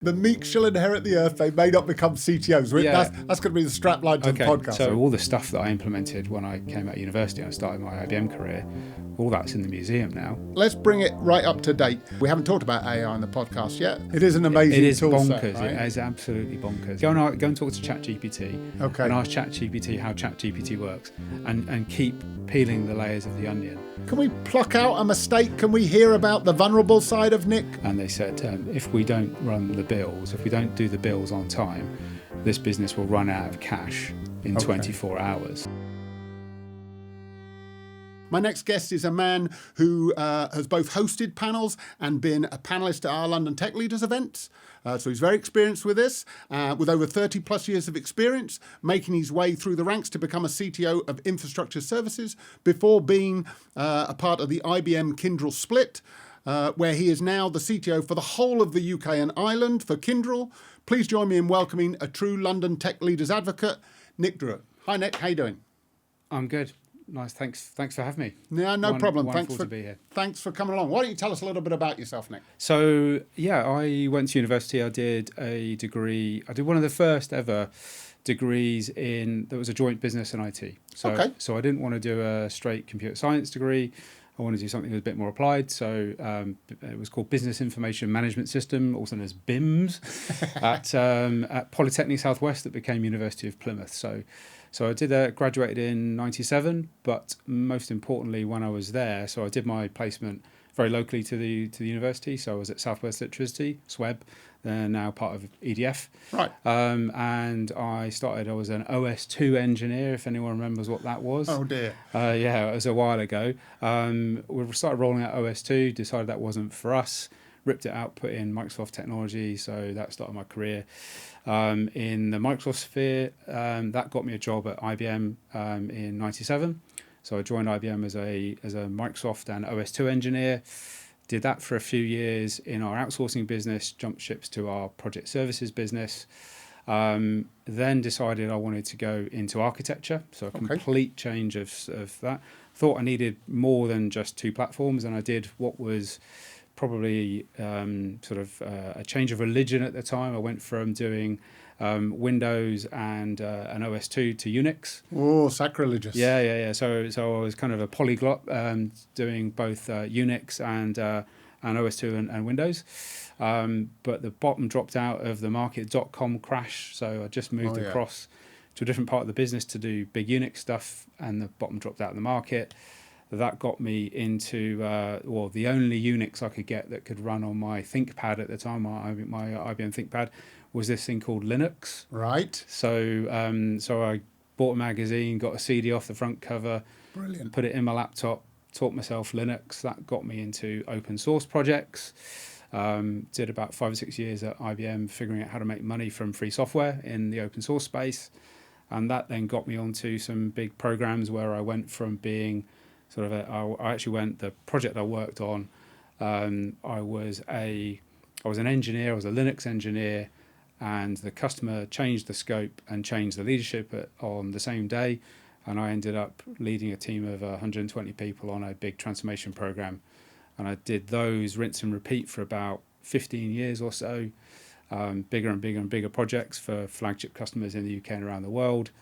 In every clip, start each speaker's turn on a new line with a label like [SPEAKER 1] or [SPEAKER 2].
[SPEAKER 1] The meek shall inherit the earth, they may not become CTOs.
[SPEAKER 2] Yeah.
[SPEAKER 1] That's going to be the strap line to the podcast.
[SPEAKER 2] So all the stuff that I implemented when I came out of university and I started my IBM career, all that's in the museum now.
[SPEAKER 1] Let's bring it right up to date. We haven't talked about AI in the podcast yet. It is an amazing tool set,
[SPEAKER 2] bonkers.
[SPEAKER 1] right?
[SPEAKER 2] It is absolutely bonkers. Go and talk to ChatGPT and ask ChatGPT how ChatGPT works and keep peeling the layers of the onion.
[SPEAKER 1] Can we pluck out a mistake? Can we hear about the vulnerable side of Nick?
[SPEAKER 2] And they said, if we don't run the bills, if we don't do the bills on time, this business will run out of cash in 24 hours.
[SPEAKER 1] My next guest is a man who has both hosted panels and been a panelist at our London Tech Leaders events. So he's very experienced with this, with over 30 plus years of experience, making his way through the ranks to become a CTO of infrastructure services before being a part of the IBM Kyndryl split, where he is now the CTO for the whole of the UK and Ireland for Kyndryl. Please join me in welcoming a true London Tech Leaders advocate, Nick Drouet. Hi, Nick. How you doing?
[SPEAKER 2] I'm good. Nice. Thanks for having me.
[SPEAKER 1] Yeah, no problem.
[SPEAKER 2] Wonderful to be here.
[SPEAKER 1] Thanks for coming along. Why don't you tell us a little bit about yourself, Nick?
[SPEAKER 2] So, I went to university. I did a degree. I did one of the first ever degrees that was a joint business and IT. So I didn't want to do a straight computer science degree. I wanted to do something that was a bit more applied. So it was called Business Information Management System, also known as BIMS, at Polytechnic Southwest that became University of Plymouth. So I did that, graduated in 97, but most importantly when I was there, so I did my placement very locally to the university. So I was at Southwest Electricity, SWEB, they're now part of EDF.
[SPEAKER 1] Right.
[SPEAKER 2] And I was an OS2 engineer, if anyone remembers what that was.
[SPEAKER 1] Oh dear.
[SPEAKER 2] It was a while ago. We started rolling out OS2, decided that wasn't for us, ripped it out, put in Microsoft technology, so that started my career. In the Microsoft sphere, that got me a job at IBM in 97. So I joined IBM as a Microsoft and OS2 engineer. Did that for a few years in our outsourcing business, jumped ships to our project services business. Then decided I wanted to go into architecture, so a complete change of that. Thought I needed more than just two platforms, and I did what was probably a change of religion at the time. I went from doing Windows and an OS2 to Unix.
[SPEAKER 1] Oh, sacrilegious.
[SPEAKER 2] Yeah. So I was kind of a polyglot, doing both Unix and OS2 and Windows. But the bottom dropped out of the market, .com crash. So I just moved across to a different part of the business to do big Unix stuff, and the bottom dropped out of the market. That got me into the only Unix I could get that could run on my ThinkPad at the time, my IBM ThinkPad, was this thing called Linux.
[SPEAKER 1] Right.
[SPEAKER 2] So I bought a magazine, got a CD off the front cover,
[SPEAKER 1] brilliant,
[SPEAKER 2] put it in my laptop, taught myself Linux. That got me into open source projects. Did about 5 or 6 years at IBM figuring out how to make money from free software in the open source space. And that then got me onto some big programs where I went from being the project I worked on, I was an engineer, I was a Linux engineer, and the customer changed the scope and changed the leadership on the same day, and I ended up leading a team of 120 people on a big transformation program, and I did those rinse and repeat for about 15 years or so, bigger and bigger and bigger projects for flagship customers in the UK and around the world.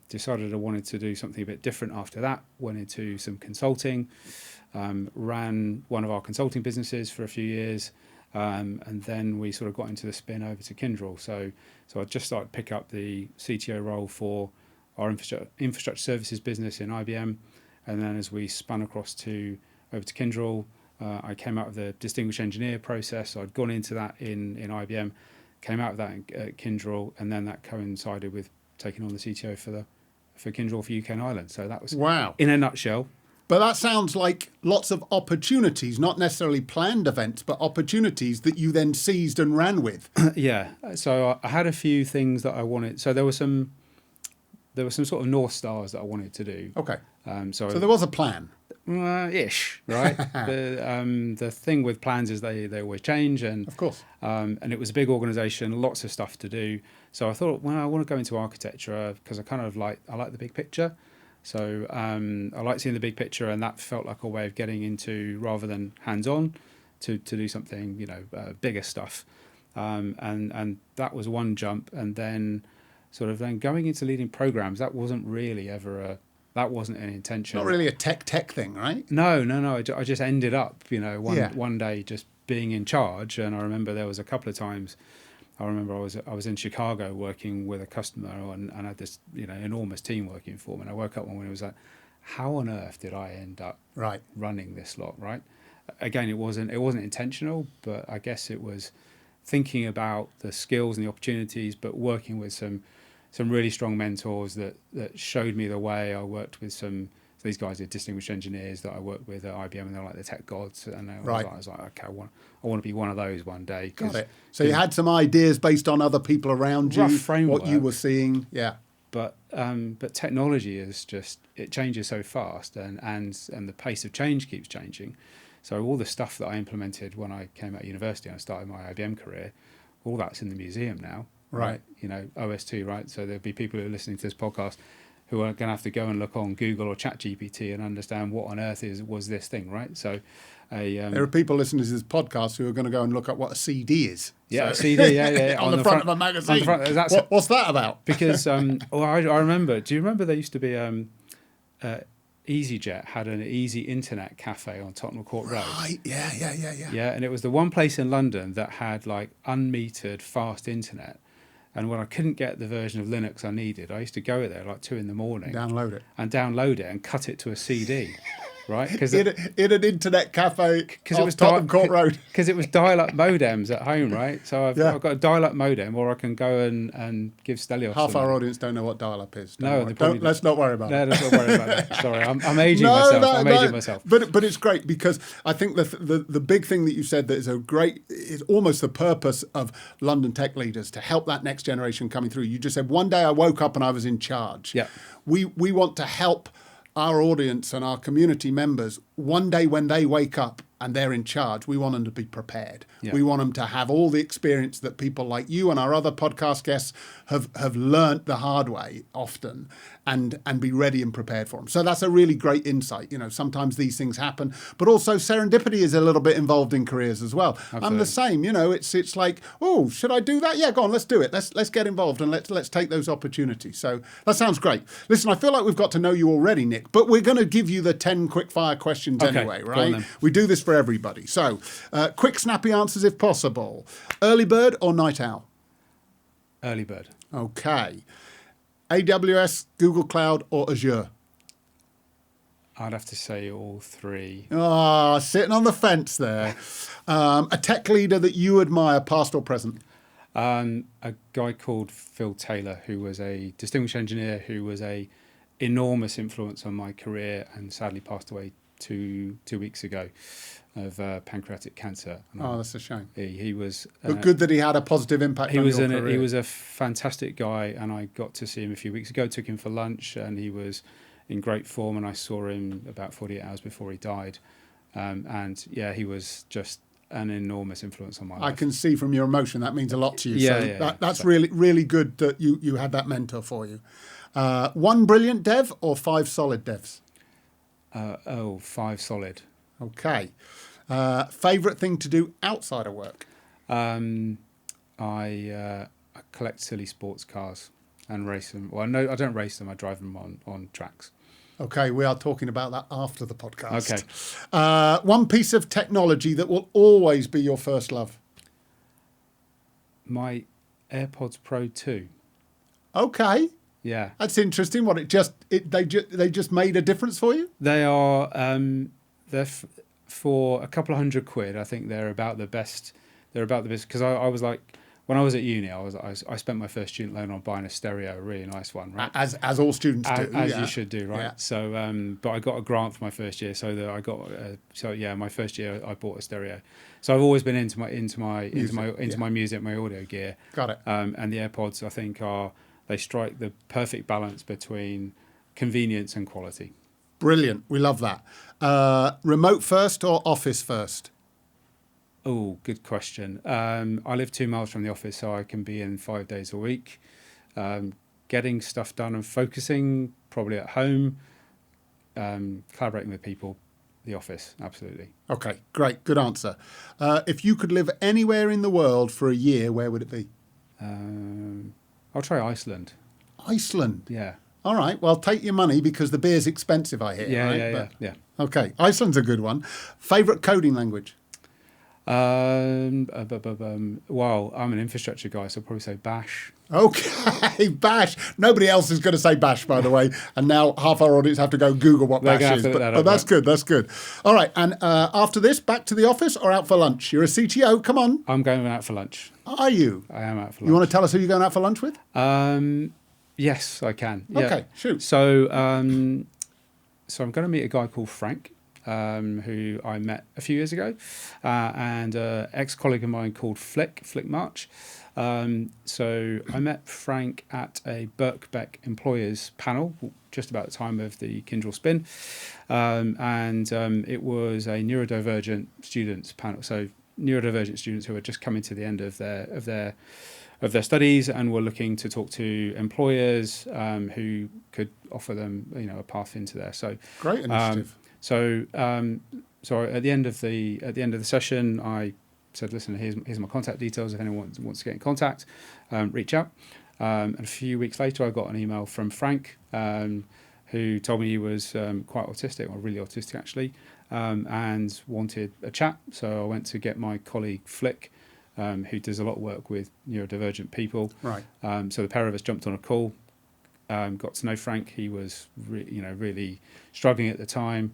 [SPEAKER 2] Decided I wanted to do something a bit different after that, went into some consulting, ran one of our consulting businesses for a few years, and then we sort of got into the spin over to Kyndryl. So I just started to pick up the CTO role for our infrastructure services business in IBM, and then as we spun across over to Kyndryl, I came out of the distinguished engineer process. So I'd gone into that in IBM, came out of that at Kyndryl, and then that coincided with taking on the CTO for Kyndryl for UK and Ireland. So that was in a nutshell.
[SPEAKER 1] But that sounds like lots of opportunities, not necessarily planned events, but opportunities that you then seized and ran with.
[SPEAKER 2] Yeah. So I had a few things that I wanted. So there were some sort of North Stars that I wanted to do.
[SPEAKER 1] Okay.
[SPEAKER 2] So
[SPEAKER 1] there was a plan.
[SPEAKER 2] Ish, right? The thing with plans is they always change, and
[SPEAKER 1] of course,
[SPEAKER 2] and it was a big organisation, lots of stuff to do. So I thought, I want to go into architecture because I like the big picture. So I like seeing the big picture, and that felt like a way of getting into, rather than hands-on, to do something bigger stuff. And that was one jump. And then sort of then going into leading programs, that wasn't really ever that wasn't an intention.
[SPEAKER 1] Not really a tech thing, right?
[SPEAKER 2] No. I just ended up,
[SPEAKER 1] Yeah.
[SPEAKER 2] one day just being in charge. And I remember there was a couple of times. I remember I was in Chicago working with a customer and I had this enormous team working for me. And I woke up one morning and was like, how on earth did I end up running this lot? Right. Again, it wasn't intentional, but I guess it was thinking about the skills and the opportunities, but working with some really strong mentors that showed me the way. I worked with these guys are distinguished engineers that I worked with at IBM, and they're like the tech gods. And I was like, okay, I want to be one of those one day.
[SPEAKER 1] Got it. So you had some ideas based on other people around you,
[SPEAKER 2] framework,
[SPEAKER 1] what you were seeing. Yeah.
[SPEAKER 2] But technology is it changes so fast, and the pace of change keeps changing. So all the stuff that I implemented when I came out of university and I started my IBM career, all that's in the museum now. Right. OS2, right? So there'll be people who are listening to this podcast who are going to have to go and look on Google or ChatGPT and understand what on earth was this thing, right? So there
[SPEAKER 1] are people listening to this podcast who are going to go and look at what a CD is.
[SPEAKER 2] Yeah, so, a CD, yeah.
[SPEAKER 1] on the front of a magazine. What's that about?
[SPEAKER 2] Because, I remember, do you remember there used to be EasyJet had an easy internet cafe on Tottenham Court Road?
[SPEAKER 1] Right, yeah.
[SPEAKER 2] Yeah, and it was the one place in London that had like unmetered fast internet. And when I couldn't get the version of Linux I needed, I used to go there like 2 a.m,
[SPEAKER 1] download it
[SPEAKER 2] and cut it to a CD, right? Because
[SPEAKER 1] in an internet cafe on Tottenham Court Road.
[SPEAKER 2] Because it was dial-up modems at home, right? So I've got a dial-up modem, or I can go and give Stelios.
[SPEAKER 1] Half our audience don't know what dial-up is.
[SPEAKER 2] Let's
[SPEAKER 1] not worry about it.
[SPEAKER 2] Let's not worry about that. Sorry, I'm aging myself. Aging myself.
[SPEAKER 1] But it's great because I think the big thing that you said that is almost the purpose of London tech leaders to help that next generation coming through. You just said one day I woke up and I was in charge.
[SPEAKER 2] Yeah.
[SPEAKER 1] We want to help our audience and our community members one day when they wake up and they're in charge, we want them to be prepared. Yeah. We want them to have all the experience that people like you and our other podcast guests have learnt the hard way often and be ready and prepared for them. So that's a really great insight. Sometimes these things happen, but also serendipity is a little bit involved in careers as well. Absolutely. I'm the same. It's like, oh, should I do that? Yeah, go on, let's do it. Let's get involved and let's take those opportunities. So that sounds great. Listen, I feel like we've got to know you already, Nick, but we're going to give you the 10 quick fire questions anyway, right? We do this for everybody. So quick, snappy answers if possible. Early bird or night owl?
[SPEAKER 2] Early bird.
[SPEAKER 1] Okay. AWS, Google Cloud, or Azure?
[SPEAKER 2] I'd have to say all three.
[SPEAKER 1] Sitting on the fence there. A tech leader that you admire, past or present?
[SPEAKER 2] A guy called Phil Taylor, who was a distinguished engineer, who was a enormous influence on my career and sadly passed away two weeks ago of pancreatic cancer.
[SPEAKER 1] That's a shame.
[SPEAKER 2] He was...
[SPEAKER 1] but good that he had a positive impact on your career.
[SPEAKER 2] He was a fantastic guy, and I got to see him a few weeks ago, took him for lunch, and he was in great form, and I saw him about 48 hours before he died. He was just an enormous influence on my life.
[SPEAKER 1] I can see from your emotion that means a lot to you. That's really, really good that you had that mentor for you. One brilliant dev or 5 solid devs?
[SPEAKER 2] 5 solid.
[SPEAKER 1] Okay. Favourite thing to do outside of work?
[SPEAKER 2] I collect silly sports cars and race them. Well, no, I don't race them. I drive them on tracks.
[SPEAKER 1] Okay, we are talking about that after the podcast.
[SPEAKER 2] Okay.
[SPEAKER 1] One piece of technology that will always be your first love?
[SPEAKER 2] My AirPods Pro 2.
[SPEAKER 1] Okay.
[SPEAKER 2] Yeah.
[SPEAKER 1] That's interesting. They just made a difference for you?
[SPEAKER 2] They are for a couple of £100. I think they're about the best. They're about the best because I was like, when I was at uni, I spent my first student loan on buying a stereo, a really nice one, right?
[SPEAKER 1] As all students do,
[SPEAKER 2] as you should do, right?
[SPEAKER 1] Yeah.
[SPEAKER 2] So, but I got a grant for my first year, my first year I bought a stereo. So I've always been into my music, my audio gear.
[SPEAKER 1] Got it.
[SPEAKER 2] And the AirPods, I think, they strike the perfect balance between convenience and quality.
[SPEAKER 1] Brilliant. We love that. Remote first or office first?
[SPEAKER 2] Oh, good question. I live 2 miles from the office, so I can be in 5 days a week. Getting stuff done and focusing, probably at home. Collaborating with people, The office, absolutely.
[SPEAKER 1] Okay, great, good answer. If you could live anywhere in the world for a year, where would it be?
[SPEAKER 2] I'll try Iceland.
[SPEAKER 1] Iceland.
[SPEAKER 2] Yeah.
[SPEAKER 1] All right. Well, take your money because the beer's expensive, I hear.
[SPEAKER 2] Yeah,
[SPEAKER 1] right?
[SPEAKER 2] yeah.
[SPEAKER 1] Okay, Iceland's a good one. Favorite coding language?
[SPEAKER 2] Well, I'm an infrastructure guy, so I'll probably say Bash.
[SPEAKER 1] Okay, Bash. Nobody else is going to say Bash, by the way. And now half our audience have to go Google what
[SPEAKER 2] They're
[SPEAKER 1] Bash
[SPEAKER 2] gonna
[SPEAKER 1] is.
[SPEAKER 2] have to look
[SPEAKER 1] But
[SPEAKER 2] that up,
[SPEAKER 1] that's
[SPEAKER 2] right?
[SPEAKER 1] good. That's good. All right. And after this, back to the office or out for lunch? You're a CTO. Come on.
[SPEAKER 2] I'm going out for lunch.
[SPEAKER 1] Are you?
[SPEAKER 2] I am out for lunch.
[SPEAKER 1] You want to tell us who you're going out for lunch with?
[SPEAKER 2] Yes, I can. Yeah.
[SPEAKER 1] Okay, shoot.
[SPEAKER 2] So I'm going to meet a guy called Frank, who I met a few years ago, and ex-colleague of mine called Flick March. So I met Frank at a Birkbeck employers panel just about the time of the Kyndryl spin, and it was a neurodivergent students panel. So neurodivergent students who are just coming to the end of their studies and were looking to talk to employers who could offer them, a path into there. So
[SPEAKER 1] Great initiative.
[SPEAKER 2] So at the end of the session, I said, "Listen, here's my contact details. If anyone wants to get in contact, reach out." And a few weeks later, I got an email from Frank, who told me he was quite autistic, or really autistic actually, and wanted a chat. So I went to get my colleague Flick, who does a lot of work with neurodivergent people.
[SPEAKER 1] Right.
[SPEAKER 2] So the pair of us jumped on a call, got to know Frank. He was really struggling at the time.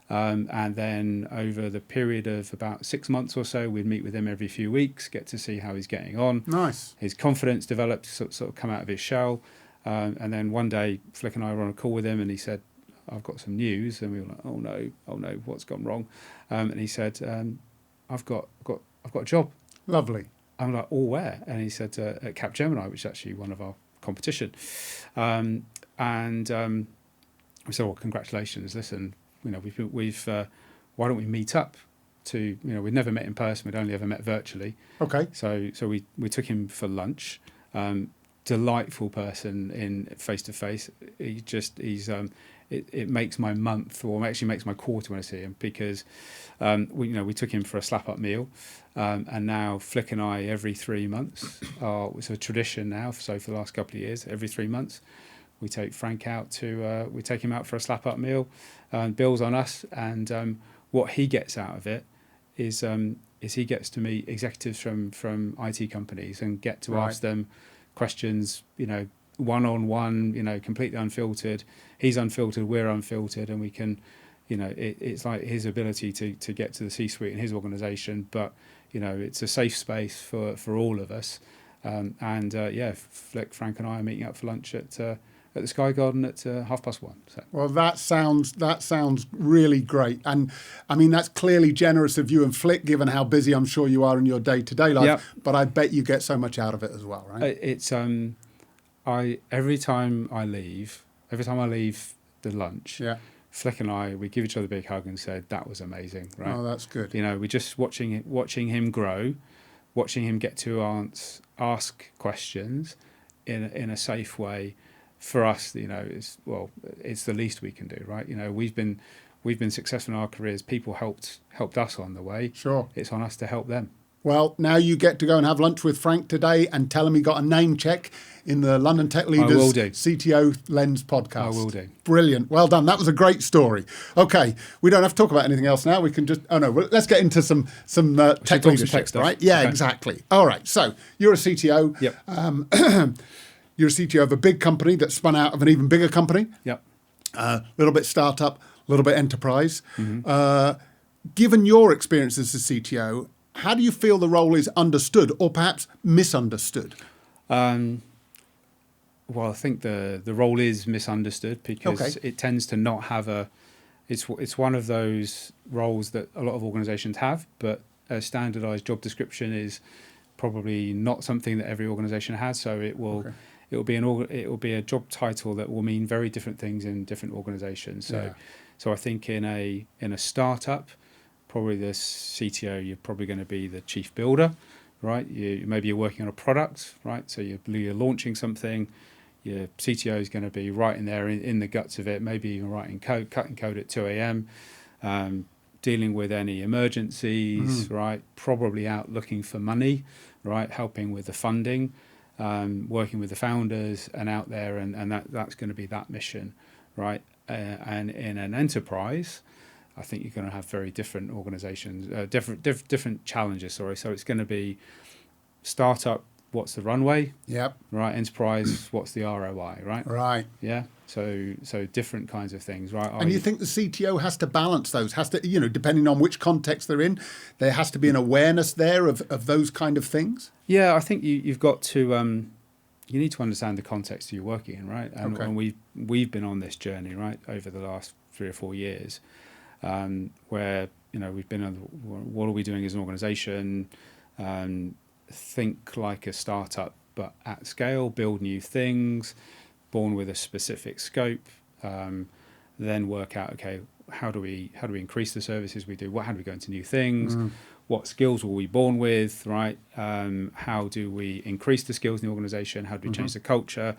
[SPEAKER 2] And then over the period of about 6 months or so, we'd meet with him every few weeks, get to see how he's getting on.
[SPEAKER 1] Nice.
[SPEAKER 2] His confidence developed, sort of come out of his shell. And then one day, Flick and I were on a call with him, and he said, "I've got some news." And we were like, "Oh no, what's gone wrong?" And he said, "I've got a job."
[SPEAKER 1] Lovely.
[SPEAKER 2] I'm like, "Oh, where?" And he said, "At Capgemini, which is actually one of our competition." We said, "Well, congratulations. Listen, we've why don't we meet up to, we'd never met in person. We'd only ever met virtually."
[SPEAKER 1] Okay.
[SPEAKER 2] So we took him for lunch. Delightful person in face to face. It makes my month, or actually makes my quarter when I see him, because we took him for a slap up meal, and now Flick and I every 3 months it's a tradition now. So for the last couple of years, every 3 months we take Frank out we take him out for a slap up meal. Bill's on us, and what he gets out of it is he gets to meet executives from IT companies and get to ask them questions, one-on-one, completely unfiltered. He's unfiltered, we're unfiltered, and we can, it's like his ability to get to the C-suite in his organization, but, it's a safe space for all of us. Flick, Frank and I are meeting up for lunch at the Sky Garden at 1:30. So.
[SPEAKER 1] Well, that sounds really great, and I mean that's clearly generous of you and Flick, given how busy I'm sure you are in your day-to-day life.
[SPEAKER 2] Yep.
[SPEAKER 1] But I bet you get so much out of it as well, right?
[SPEAKER 2] It's every time I leave the lunch, Flick and I, we give each other a big hug and said that was amazing, right?
[SPEAKER 1] Oh, that's good.
[SPEAKER 2] We're just watching him grow, watching him get to ask questions in a safe way. For us, it's the least we can do, right? We've been successful in our careers. People helped us on the way.
[SPEAKER 1] Sure.
[SPEAKER 2] It's on us to help them.
[SPEAKER 1] Well, now you get to go and have lunch with Frank today and tell him he got a name check in the London Tech Leaders CTO Lens podcast.
[SPEAKER 2] I will do.
[SPEAKER 1] Brilliant. Well done. That was a great story. Okay, we don't have to talk about anything else now. We can just, let's get into some tech leadership,
[SPEAKER 2] tech stuff.
[SPEAKER 1] right? Yeah,
[SPEAKER 2] okay.
[SPEAKER 1] Exactly. All right, so you're a CTO.
[SPEAKER 2] Yep.
[SPEAKER 1] You're a CTO of a big company that spun out of an even bigger company.
[SPEAKER 2] Yep.
[SPEAKER 1] A little bit startup, a little bit enterprise.
[SPEAKER 2] Mm-hmm.
[SPEAKER 1] Given your experience as a CTO, how do you feel the role is understood or perhaps misunderstood?
[SPEAKER 2] Well, I think the role is misunderstood because it tends to not have it's one of those roles that a lot of organizations have, but a standardized job description is probably not something that every organization has. So it will be a job title that will mean very different things in different organizations. So I think in a startup, probably the CTO, you're probably going to be the chief builder, right? Maybe you're working on a product, right? So you're launching something. Your CTO is going to be right in there in the guts of it, maybe even writing code, cutting code at 2 a.m. dealing with any emergencies, right? Probably out looking for money, right? Helping with the funding, working with the founders and out there, and that's going to be that mission, right? And in an enterprise, I think you're going to have very different organizations, different challenges, sorry. So it's going to be startup, what's the runway?
[SPEAKER 1] Yep.
[SPEAKER 2] Right. Enterprise, what's the ROI? Right.
[SPEAKER 1] Right.
[SPEAKER 2] Yeah. So different kinds of things, right?
[SPEAKER 1] And you think the CTO has to balance those, has to, depending on which context they're in, there has to be an awareness there of those kind of things?
[SPEAKER 2] Yeah, I think you've got to, you need to understand the context you're working in, right? And,
[SPEAKER 1] Okay.
[SPEAKER 2] and we've been on this journey, right, over the last 3 or 4 years, where, we've been on, what are we doing as an organization? Think like a startup, but at scale, build new things, born with a specific scope, then work out, okay, how do we increase the services we do? How do we go into new things? What skills were we born with, right? How do we increase the skills in the organization? How do we change the culture?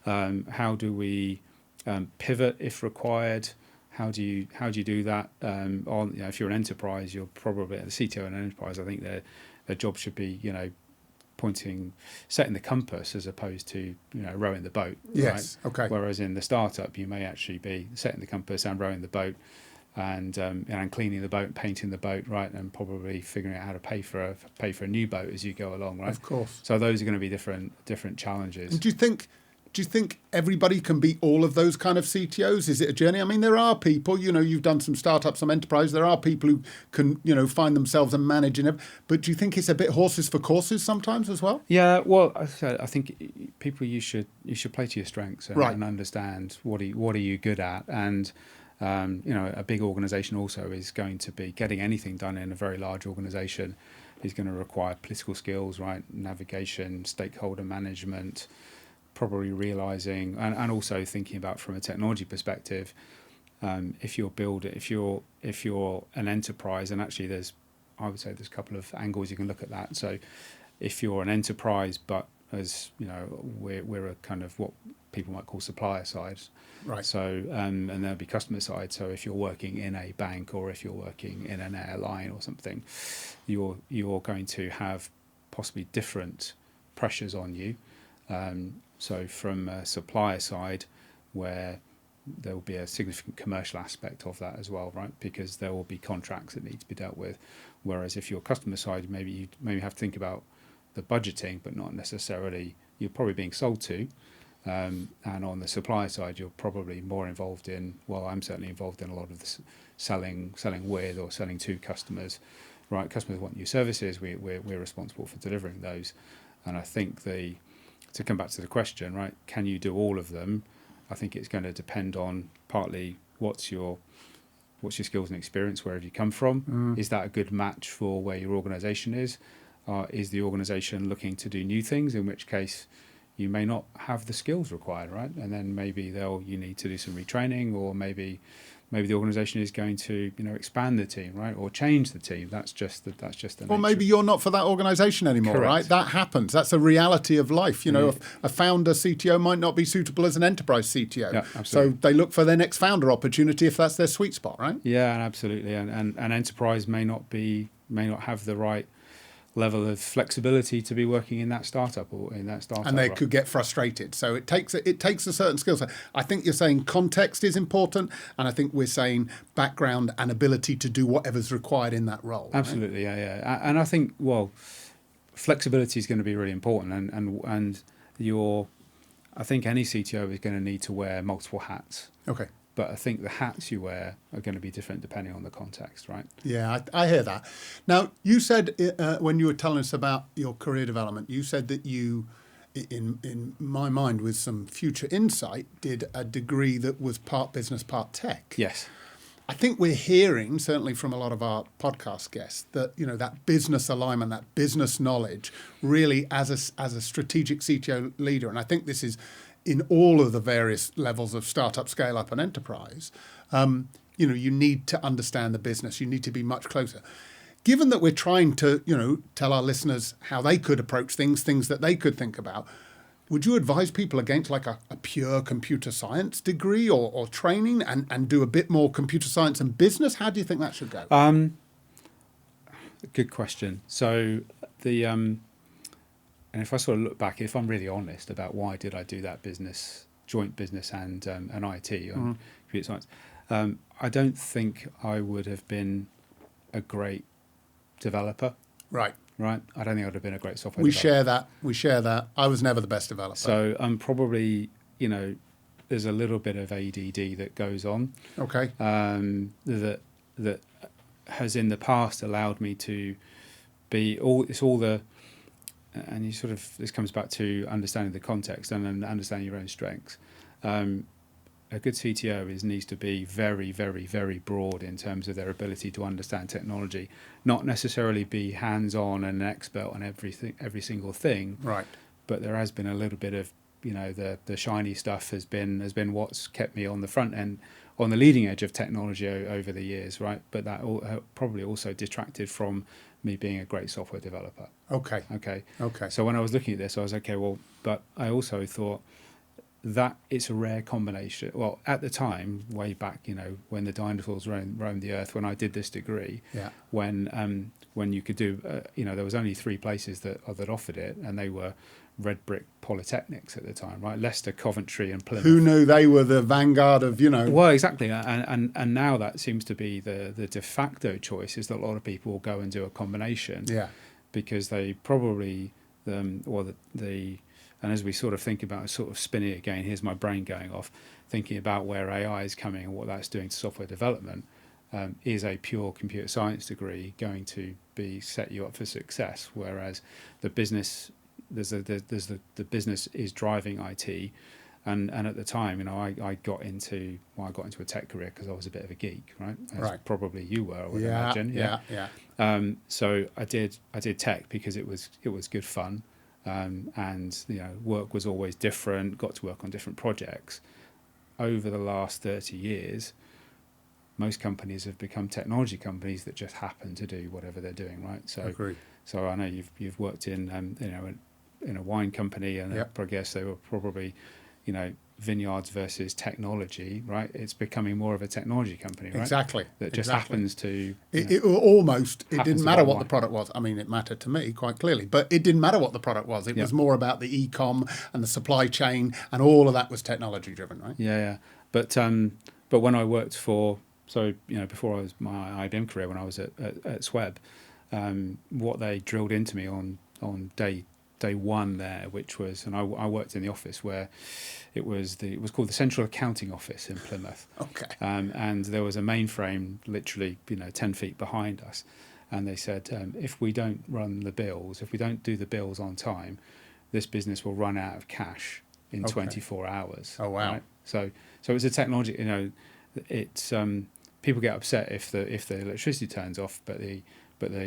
[SPEAKER 2] How do we pivot if required? How do you do that? If you're an enterprise, you're probably the CTO in an enterprise. I think their job should be, setting the compass as opposed to, rowing the boat.
[SPEAKER 1] Yes.
[SPEAKER 2] Right?
[SPEAKER 1] Okay.
[SPEAKER 2] Whereas in the startup, you may actually be setting the compass and rowing the boat, and cleaning the boat, painting the boat, right, and probably figuring out how to pay for a new boat as you go along, right?
[SPEAKER 1] Of course.
[SPEAKER 2] So those are going to be different challenges.
[SPEAKER 1] And do you think everybody can be all of those kind of CTOs? Is it a journey? I mean, there are people, you've done some startups, some enterprise. There are people who can, find themselves and manage it. But do you think it's a bit horses for courses sometimes as well?
[SPEAKER 2] Yeah, well, I think people you should play to your strengths and,
[SPEAKER 1] Right.
[SPEAKER 2] and understand what are you good at. And a big organisation also is going to be getting anything done in a very large organisation is going to require political skills, right? Navigation, stakeholder management. Probably realizing and also thinking about from a technology perspective, if you're an enterprise, and actually I would say there's a couple of angles you can look at that. So if you're an enterprise, but as we're a kind of what people might call supplier side,
[SPEAKER 1] Right.
[SPEAKER 2] so and there'll be customer side. So if you're working in a bank or if you're working in an airline or something, you're going to have possibly different pressures on you. So from a supplier side, where there will be a significant commercial aspect of that as well, right? Because there will be contracts that need to be dealt with. Whereas if you're customer side, maybe you have to think about the budgeting, but not necessarily you're probably being sold to. And on the supplier side, you're probably more involved in. Well, I'm certainly involved in a lot of this selling with or selling to customers, right? Customers want new services. We're responsible for delivering those, and I think to come back to the question, right, can you do all of them? I think it's going to depend on partly what's your skills and experience, where have you come from? Is that a good match for where your organisation is? Is the organisation looking to do new things, in which case you may not have the skills required, right? And then maybe you need to do some retraining, or maybe the organisation is going to expand the team, right, or change the team. That's just the
[SPEAKER 1] Or
[SPEAKER 2] nature.
[SPEAKER 1] maybe you're not for that organisation anymore,
[SPEAKER 2] Correct.
[SPEAKER 1] right? That happens. That's a reality of life. A founder CTO might not be suitable as an enterprise CTO.
[SPEAKER 2] Yeah,
[SPEAKER 1] So
[SPEAKER 2] absolutely.
[SPEAKER 1] they look for their next founder opportunity if that's their sweet spot, right?
[SPEAKER 2] Yeah, and absolutely, and enterprise may not have the right level of flexibility to be working in that startup or in that startup.
[SPEAKER 1] And they
[SPEAKER 2] right?
[SPEAKER 1] could get frustrated. So it takes a certain skill set. I think you're saying context is important, and I think we're saying background and ability to do whatever's required in that role.
[SPEAKER 2] Absolutely, yeah. And I think, flexibility is going to be really important, and I think any CTO is going to need to wear multiple hats.
[SPEAKER 1] Okay.
[SPEAKER 2] But I think the hats you wear are going to be different depending on the context, right?
[SPEAKER 1] Yeah, I hear that. Now, you said when you were telling us about your career development, you said that you, in my mind, with some future insight, did a degree that was part business, part tech.
[SPEAKER 2] Yes.
[SPEAKER 1] I think we're hearing, certainly from a lot of our podcast guests, that that business alignment, that business knowledge, really as a strategic CTO leader, and I think this is in all of the various levels of startup, scale up, and enterprise. You need to understand the business. You need to be much closer. Given that we're trying to, tell our listeners how they could approach things that they could think about, would you advise people against like a pure computer science degree or training and do a bit more computer science and business? How do you think that should go?
[SPEAKER 2] Good question. So and if I sort of look back, if I'm really honest about why did I do that joint business and IT on computer science, I don't think I would have been a great developer.
[SPEAKER 1] Right.
[SPEAKER 2] Right. I don't think I would have been a great software
[SPEAKER 1] developer. We share
[SPEAKER 2] share
[SPEAKER 1] that. I was never the best developer.
[SPEAKER 2] So I'm probably, there's a little bit of ADD that goes on.
[SPEAKER 1] Okay.
[SPEAKER 2] That has in the past allowed me to be and you sort of, this comes back to understanding the context and understanding your own strengths. A good CTO needs to be very, very, very broad in terms of their ability to understand technology, not necessarily be hands-on and an expert on every single thing.
[SPEAKER 1] Right.
[SPEAKER 2] But there has been a little bit of, the shiny stuff has been what's kept me on the front end, on the leading edge of technology over the years, right? But that probably also detracted from me being a great software developer.
[SPEAKER 1] Okay.
[SPEAKER 2] So when I was looking at this, I was but I also thought that it's a rare combination. Well, at the time, way back, when the dinosaurs roamed the earth, when I did this degree, when you could do, there was only 3 places that offered it, and they were red brick polytechnics at the time, right? Leicester, Coventry, and Plymouth.
[SPEAKER 1] Who knew they were the vanguard of,
[SPEAKER 2] Well, exactly, and now that seems to be the de facto choice. Is that a lot of people will go and do a combination, because they probably and as we sort of think about sort of spinning it again, here's my brain going off, thinking about where AI is coming and what that's doing to software development. Is a pure computer science degree going to set you up for success? Whereas the business, the business is driving IT, and at the time, I got into a tech career because I was a bit of a geek, right? As probably you were, I would imagine. Yeah. So I did tech because it was good fun. And work was always different, got to work on different projects. Over the last 30 years, most companies have become technology companies that just happen to do whatever they're doing, right? So
[SPEAKER 1] Agreed.
[SPEAKER 2] So I know you've worked in in a wine company, and I guess they were probably vineyards versus technology, right? It's becoming more of a technology company, right?
[SPEAKER 1] Exactly.
[SPEAKER 2] That just happens to...
[SPEAKER 1] It didn't matter what the product was. I mean, it mattered to me quite clearly, but it didn't matter what the product was. It was more about the e-com and the supply chain, and all of that was technology driven, right?
[SPEAKER 2] Yeah. But when I worked before I was my IBM career, when I was at Sweb, what they drilled into me on day one there, which was, and I worked in the office where it was called the Central Accounting Office in Plymouth.
[SPEAKER 1] Okay.
[SPEAKER 2] And there was a mainframe literally 10 feet behind us, and they said if we don't run the bills, if we don't do the bills on time, this business will run out of cash in 24 hours.
[SPEAKER 1] Oh wow!
[SPEAKER 2] Right? So it's a technology. It's people get upset if the electricity turns off, but the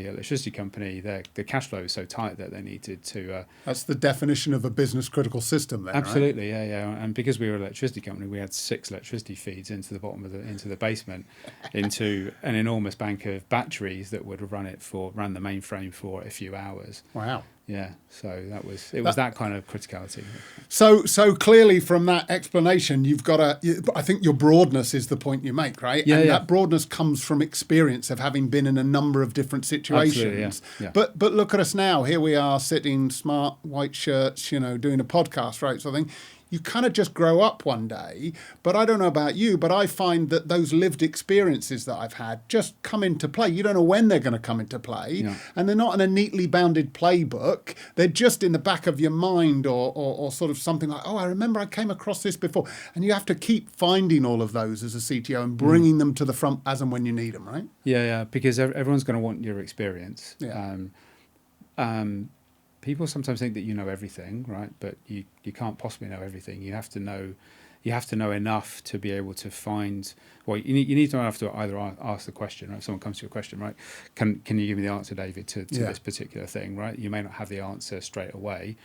[SPEAKER 2] electricity company, the cash flow is so tight that they needed to...
[SPEAKER 1] That's the definition of a business critical system then,
[SPEAKER 2] absolutely,
[SPEAKER 1] right?
[SPEAKER 2] Yeah. And because we were an electricity company, we had 6 electricity feeds into the bottom into the basement, into an enormous bank of batteries that would run the mainframe for a few hours.
[SPEAKER 1] Wow.
[SPEAKER 2] Yeah, so it was that kind of criticality.
[SPEAKER 1] So clearly from that explanation, I think your broadness is the point you make, right?
[SPEAKER 2] Yeah,
[SPEAKER 1] that broadness comes from experience of having been in a number of different situations.
[SPEAKER 2] Yeah.
[SPEAKER 1] But look at us now. Here we are sitting, smart white shirts, doing a podcast, right? So I think you kind of just grow up one day. But I don't know about you, but I find that those lived experiences that I've had just come into play. You don't know when they're going to come into play. Yeah. And they're not in a neatly bounded playbook. They're just in the back of your mind or sort of something like, I remember I came across this before. And you have to keep finding all of those as a CTO and bringing them to the front as and when you need them, right?
[SPEAKER 2] Yeah, because everyone's going to want your experience.
[SPEAKER 1] Yeah.
[SPEAKER 2] People sometimes think that you know everything, right? But you can't possibly know everything. You have to know enough to be able to find. Well, you need to know enough to either ask the question, right? If someone comes to you a question, right? Can you give me the answer, David, to this particular thing, right? You may not have the answer straight away,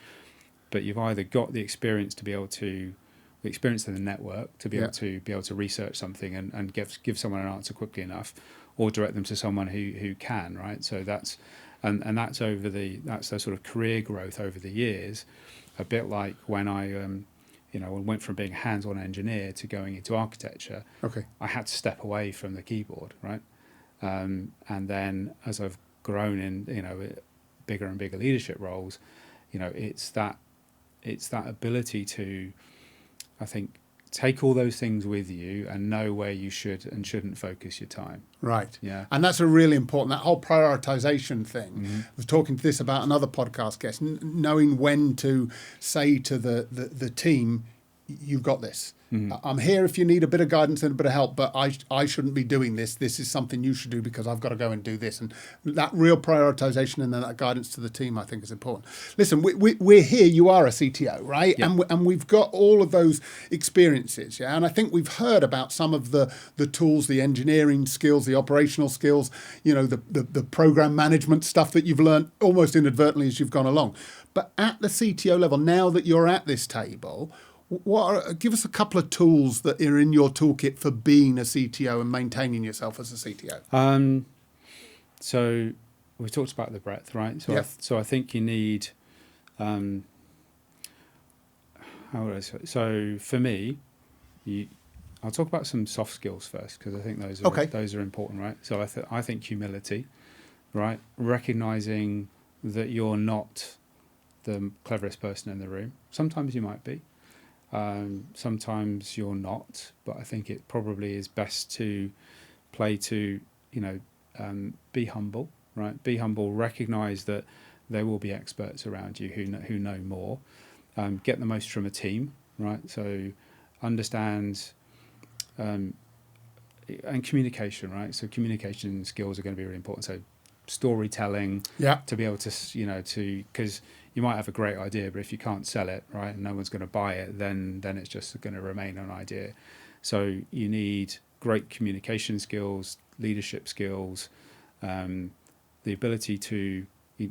[SPEAKER 2] but you've either got the experience to be able to, the experience in the network to be able to research something and give someone an answer quickly enough, or direct them to someone who can, right? So that's. And that's that's the sort of career growth over the years. a bit like when I went from being a hands-on engineer to going into architecture.
[SPEAKER 1] Okay.
[SPEAKER 2] I had to step away from the keyboard, right? And then as I've grown in bigger and bigger leadership roles, it's that ability to, I think, take all those things with you and know where you should and shouldn't focus your time.
[SPEAKER 1] Right.
[SPEAKER 2] Yeah.
[SPEAKER 1] And that's a really important, that whole prioritization thing.
[SPEAKER 2] Mm-hmm.
[SPEAKER 1] I was talking to this about another podcast guest, knowing when to say to the team, you've got this.
[SPEAKER 2] Mm-hmm.
[SPEAKER 1] I'm here if you need a bit of guidance and a bit of help, but I shouldn't be doing this. This is something you should do because I've got to go and do this. And that real prioritization and then that guidance to the team, I think, is important. Listen, we're here. You are a CTO, right?
[SPEAKER 2] Yeah.
[SPEAKER 1] And we've got all of those experiences, yeah? And I think we've heard about some of the tools, the engineering skills, the operational skills, the program management stuff that you've learned almost inadvertently as you've gone along. But at the CTO level, now that you're at this table, give us a couple of tools that are in your toolkit for being a CTO and maintaining yourself as a CTO.
[SPEAKER 2] So we talked about the breadth, right? So
[SPEAKER 1] Yep.
[SPEAKER 2] I think you need. How would I say? So for me, I'll talk about some soft skills first because I think those are important, right? So I think humility, right? Recognizing that you're not the cleverest person in the room. Sometimes you might be. Sometimes you're not, but I think it probably is best to play to, be humble, right? Be humble, recognize that there will be experts around you who know more. Get the most from a team, right? So understand, and communication, right? So communication skills are going to be really important. So storytelling, to be able to, because you might have a great idea, but if you can't sell it, right, and no one's going to buy it, then it's just going to remain an idea. So you need great communication skills, leadership skills, the ability to you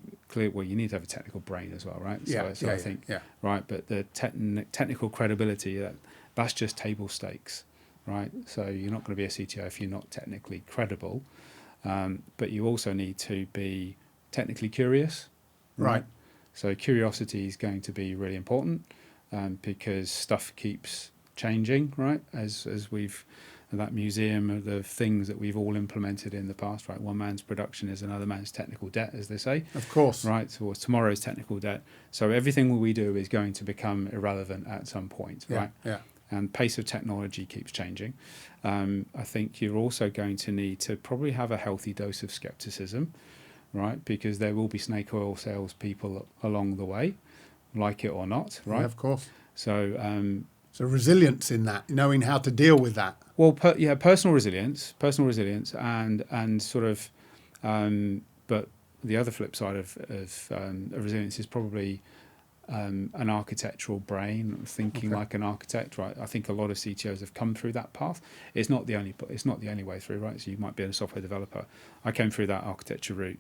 [SPEAKER 2] need to have a technical brain as well, right? So I think, right, but the technical credibility, that's just table stakes, right? So you're not going to be a CTO if you're not technically credible, but you also need to be technically curious,
[SPEAKER 1] Right.
[SPEAKER 2] So curiosity is going to be really important because stuff keeps changing, right? As we've that museum of the things that we've all implemented in the past, right? One man's production is another man's technical debt, as they say.
[SPEAKER 1] Of course.
[SPEAKER 2] Right. So tomorrow's technical debt. So everything we do is going to become irrelevant at some point, right?
[SPEAKER 1] Yeah.
[SPEAKER 2] And pace of technology keeps changing. I think you're also going to need to probably have a healthy dose of skepticism, right? Because there will be snake oil salespeople along the way, like it or not, right?
[SPEAKER 1] Yeah, of course.
[SPEAKER 2] So
[SPEAKER 1] resilience in that, knowing how to deal with that.
[SPEAKER 2] Well, personal resilience, and sort of, but the other flip side of resilience is probably an architectural brain, thinking like an architect, right? I think a lot of CTOs have come through that path. It's not the only way through, right? So you might be a software developer. I came through that architecture route,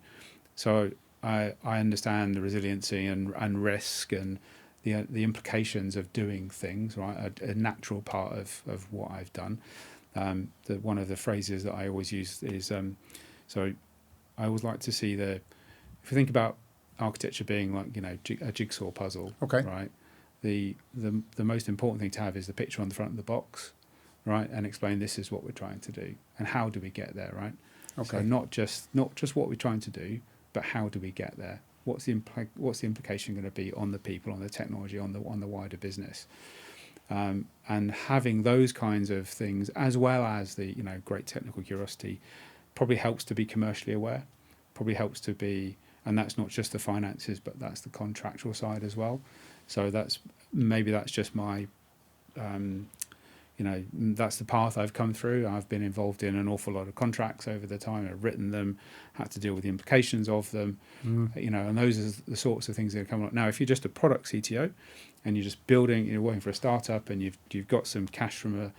[SPEAKER 2] so I understand the resiliency and risk and the implications of doing things, right? A natural part of what I've done. One of the phrases that I always use is, so I always like to see if you think about architecture being like, a jigsaw puzzle,
[SPEAKER 1] okay,
[SPEAKER 2] right? The most important thing to have is the picture on the front of the box, right? And explain this is what we're trying to do and how do we get there, right?
[SPEAKER 1] Okay.
[SPEAKER 2] So not just what we're trying to do, but how do we get there? What's the implication going to be on the people, on the technology, on the wider business? And having those kinds of things, as well as the great technical curiosity, probably helps to be commercially aware. Probably helps to be, and that's not just the finances, but that's the contractual side as well. So that's just my, that's the path I've come through. I've been involved in an awful lot of contracts over the time. I've written them, had to deal with the implications of them, and those are the sorts of things that are coming up. Now, if you're just a product CTO and you're just building, you're working for a startup and you've got some cash from a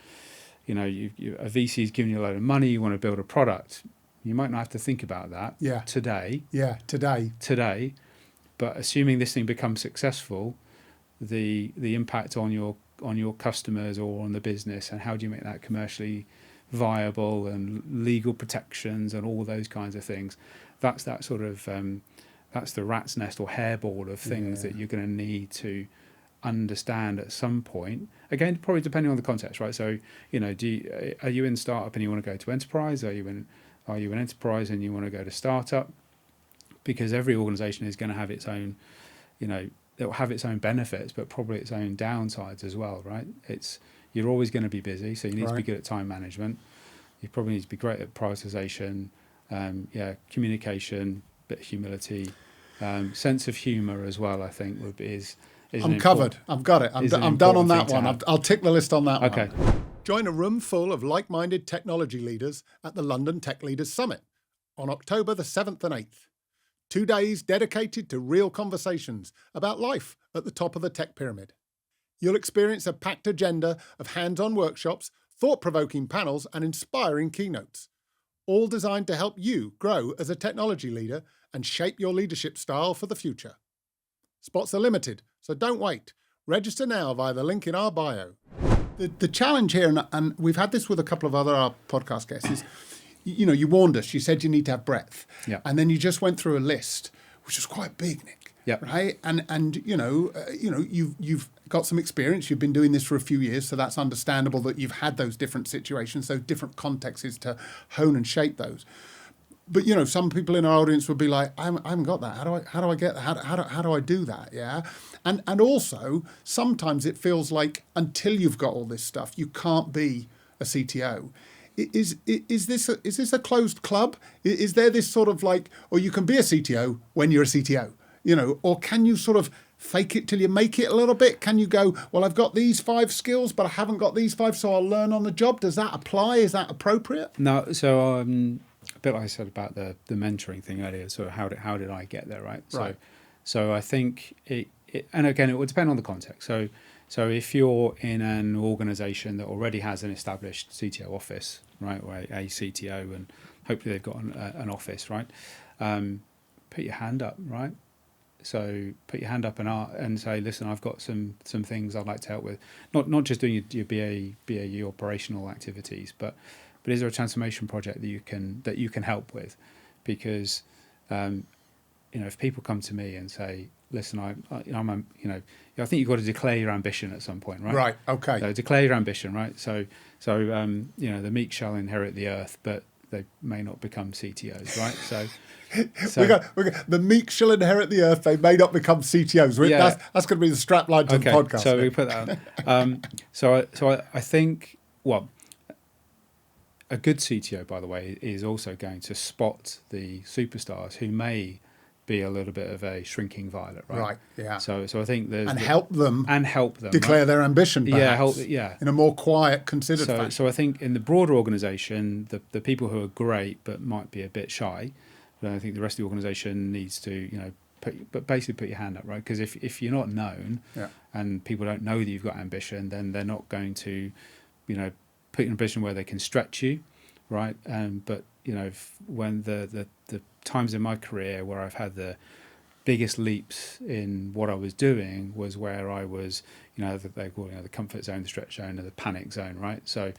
[SPEAKER 2] VC's giving you a load of money, you want to build a product, you might not have to think about that today.
[SPEAKER 1] Yeah,
[SPEAKER 2] today. But assuming this thing becomes successful, the impact on your customers or on the business, and how do you make that commercially viable, and legal protections and all those kinds of things. That's that sort of that's the rat's nest or hairball of things that you're going to need to understand at some point, again, probably depending on the context, right? So, are you in startup and you want to go to enterprise? Are you an enterprise and you want to go to startup? Because every organization is going to have its own, it will have its own benefits, but probably its own downsides as well, right? You're always going to be busy, so you need to be good at time management. You probably need to be great at prioritization, communication, bit of humility, sense of humor as well. I think is
[SPEAKER 1] I'm covered. I've got it. I'm done on that one. I'll tick the list on that one.
[SPEAKER 2] Okay.
[SPEAKER 1] Join a room full of like-minded technology leaders at the London Tech Leaders Summit on October the 7th and 8th. 2 days dedicated to real conversations about life at the top of the tech pyramid. You'll experience a packed agenda of hands-on workshops, thought-provoking panels and inspiring keynotes, all designed to help you grow as a technology leader and shape your leadership style for the future. Spots are limited, so don't wait. Register now via the link in our bio. The challenge here, and we've had this with a couple of other podcast guests, is, you warned us. You said you need to have breadth, and then you just went through a list, which was quite big, Nick. Right, and you've got some experience. You've been doing this for a few years, so that's understandable that you've had those different situations, those different contexts to hone and shape those. But some people in our audience would be like, I haven't got that. How do I get that? How do I do that? Yeah, and also sometimes it feels like until you've got all this stuff, you can't be a CTO. Is this a closed club? Is there this sort of like, or you can be a CTO when you're a CTO, or can you sort of fake it till you make it a little bit? Can you go, well, I've got these 5 skills, but I haven't got these 5, so I'll learn on the job? Does that apply? Is that appropriate?
[SPEAKER 2] No. So a bit like I said about the mentoring thing earlier. So how did I get there, right? So I think it and again, it would depend on the context. So if you're in an organization that already has an established CTO office, right, or a CTO, and hopefully they've got an office, right, put your hand up, right? So put your hand up and say, listen, I've got some things I'd like to help with. Not just doing your BAU operational activities, but is there a transformation project that you can help with? Because if people come to me and say, listen, I think you've got to declare your ambition at some point, right? Right.
[SPEAKER 1] Okay.
[SPEAKER 2] So declare your ambition, right? So the meek shall inherit the earth, but they may not become CTOs, right? So
[SPEAKER 1] we got the meek shall inherit the earth. They may not become CTOs.
[SPEAKER 2] Yeah.
[SPEAKER 1] That's going to be the strapline to the podcast.
[SPEAKER 2] So we put that on. So I think a good CTO, by the way, is also going to spot the superstars who may be a little bit of a shrinking violet, right? Right. Yeah. So I think there's
[SPEAKER 1] help them declare
[SPEAKER 2] right?
[SPEAKER 1] their ambition. Perhaps,
[SPEAKER 2] in
[SPEAKER 1] a more quiet, considered fashion.
[SPEAKER 2] So I think in the broader organisation, the people who are great but might be a bit shy, I think the rest of the organisation needs to put your hand up, right? Because if you're not known and people don't know that you've got ambition, then they're not going to put you in a position where they can stretch you, right? But when the times in my career where I've had the biggest leaps in what I was doing was where I was, they call it the comfort zone, the stretch zone, and the panic zone, right? So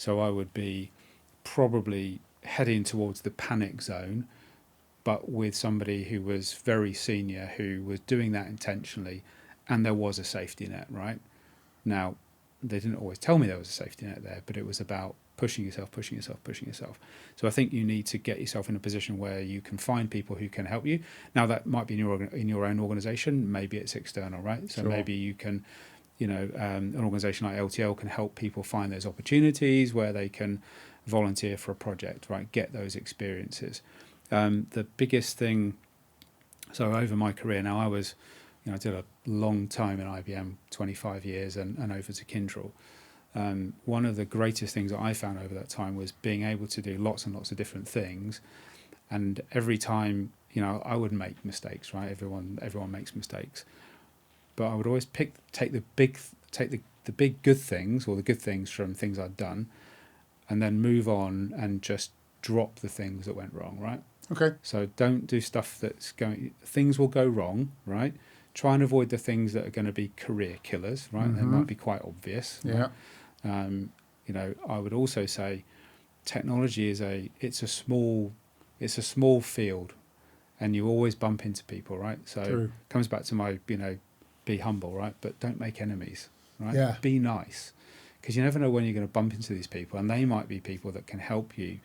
[SPEAKER 2] I would be probably heading towards the panic zone, but with somebody who was very senior who was doing that intentionally, and there was a safety net, right? Now, they didn't always tell me there was a safety net there, but it was about pushing yourself. So I think you need to get yourself in a position where you can find people who can help you. Now that might be in your own organization, maybe it's external, right? So maybe you can, an organization like LTL can help people find those opportunities where they can volunteer for a project, right? Get those experiences. The biggest thing, so over my career now, I did a long time in IBM, 25 years, and over to Kyndryl. One of the greatest things that I found over that time was being able to do lots and lots of different things. And every time, I would make mistakes, right? Everyone makes mistakes. But I would always take the big good things, or the good things from things I'd done, and then move on and just drop the things that went wrong, right?
[SPEAKER 1] Okay.
[SPEAKER 2] So don't do stuff things will go wrong, right? Try and avoid the things that are going to be career killers, right? Mm-hmm. They might be quite obvious.
[SPEAKER 1] Yeah.
[SPEAKER 2] Right? I would also say technology it's a small field, and you always bump into people, right? So It comes back to my be humble, right? But don't make enemies, right?
[SPEAKER 1] Yeah.
[SPEAKER 2] Be nice, because you never know when you're going to bump into these people, and they might be people that can help you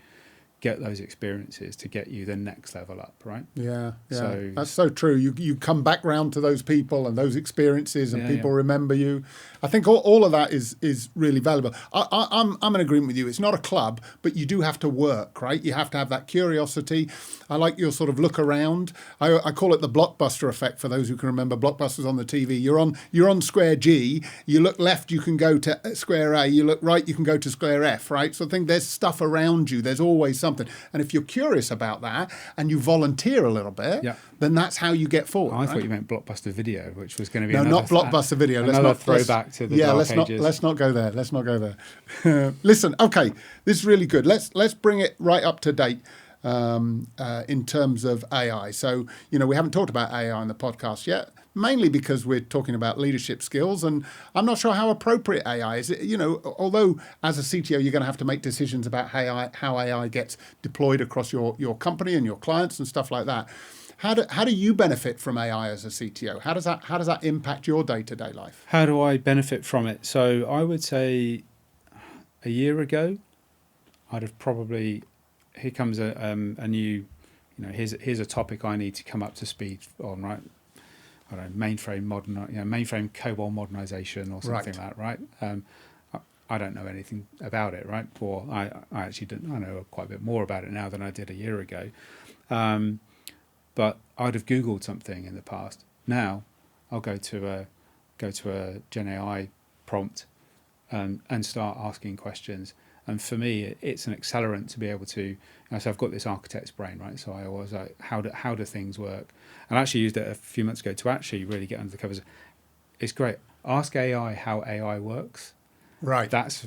[SPEAKER 2] get those experiences to get you the next level up, right?
[SPEAKER 1] Yeah, yeah,
[SPEAKER 2] So
[SPEAKER 1] that's so true. You come back round to those people and those experiences, and people remember you. I think all of that is really valuable. I'm in agreement with you. It's not a club, but you do have to work, right? You have to have that curiosity. I like your sort of look around. I call it the Blockbuster effect, for those who can remember Blockbusters on the TV. You're on square G. You look left, you can go to square A. You look right, you can go to square F, right? So I think there's stuff around you. There's always something. And if you're curious about that and you volunteer a little bit, then that's how you get forward.
[SPEAKER 2] I thought you meant Blockbuster Video, which was going to be
[SPEAKER 1] not Blockbuster Video.
[SPEAKER 2] Another throwback to the dark ages.
[SPEAKER 1] Let's not go there. Let's not go there. Listen, okay, this is really good. Let's bring it right up to date. In terms of AI. So, we haven't talked about AI in the podcast yet, mainly because we're talking about leadership skills, and I'm not sure how appropriate AI is. Although as a CTO, you're going to have to make decisions about how AI gets deployed across your company and your clients and stuff like that. How do you benefit from AI as a CTO? How does that impact your day-to-day life?
[SPEAKER 2] How do I benefit from it? So I would say a year ago, I'd have probably... Here comes a new, here's a topic I need to come up to speed on, right? I don't know, mainframe COBOL modernization or something like that, right? I don't know anything about it, right? Or I actually didn't. I know quite a bit more about it now than I did a year ago. But I'd have Googled something in the past. Now I'll go to a Gen AI prompt and start asking questions. And for me, it's an accelerant to be able to. So I've got this architect's brain, right? So I always like, how do things work? And I actually used it a few months ago to actually really get under the covers. It's great. Ask AI how AI works.
[SPEAKER 1] Right.
[SPEAKER 2] That's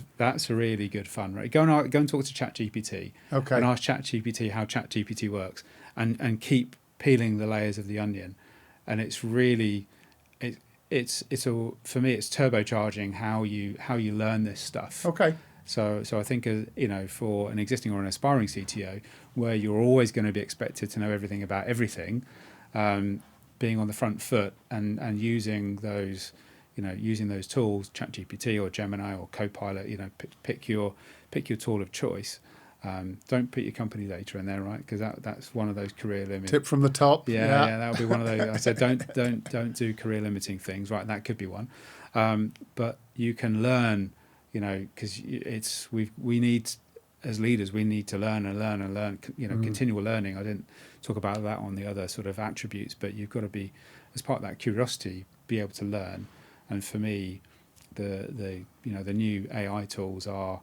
[SPEAKER 2] a really good fun, right? Go and talk to ChatGPT. Okay. And ask ChatGPT how ChatGPT works, and keep peeling the layers of the onion. And it's really, for me, it's turbocharging how you learn this stuff.
[SPEAKER 1] Okay.
[SPEAKER 2] So I think, for an existing or an aspiring CTO, where you're always going to be expected to know everything about everything, being on the front foot and using those tools, ChatGPT or Gemini or Copilot, pick your tool of choice. Don't put your company data in there, right? Because that's one of those career limits.
[SPEAKER 1] Tip from the top.
[SPEAKER 2] Yeah, that would be one of those. I said don't do career limiting things, right? That could be one. But you can learn. Because we need, as leaders, we need to learn and learn and learn. Continual learning. I didn't talk about that on the other sort of attributes, but you've got to be, as part of that curiosity, be able to learn. And for me, the new AI tools are,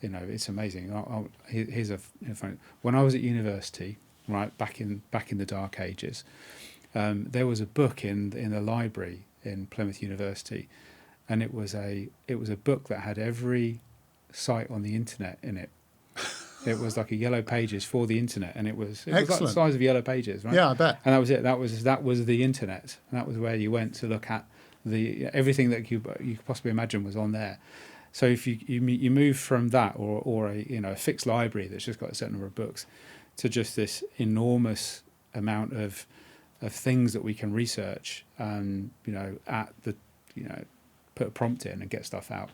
[SPEAKER 2] it's amazing. Here's a funny. When I was at university, right back in the dark ages, there was a book in the library in Plymouth University. And it was a book that had every site on the internet in it. It was like a Yellow Pages for the internet, and it was like the size of Yellow Pages, right?
[SPEAKER 1] Yeah, I bet.
[SPEAKER 2] And that was it. That was the internet. And that was where you went to look at everything that you could possibly imagine was on there. So if you move from that or a fixed library that's just got a certain number of books to just this enormous amount of things that we can research, put a prompt in and get stuff out.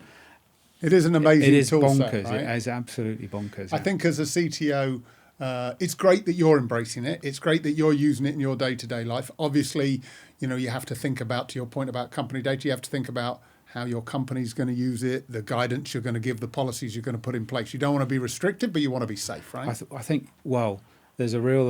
[SPEAKER 1] It is an amazing
[SPEAKER 2] It is
[SPEAKER 1] tool
[SPEAKER 2] bonkers.
[SPEAKER 1] set, right?
[SPEAKER 2] It is absolutely bonkers.
[SPEAKER 1] I think as a CTO, it's great that you're embracing it. It's great that you're using it in your day-to-day life. Obviously, you have to think about, to your point about company data, you have to think about how your company's going to use it, the guidance you're going to give, the policies you're going to put in place. You don't want to be restrictive, but you want to be safe, right?
[SPEAKER 2] I think, there's a real...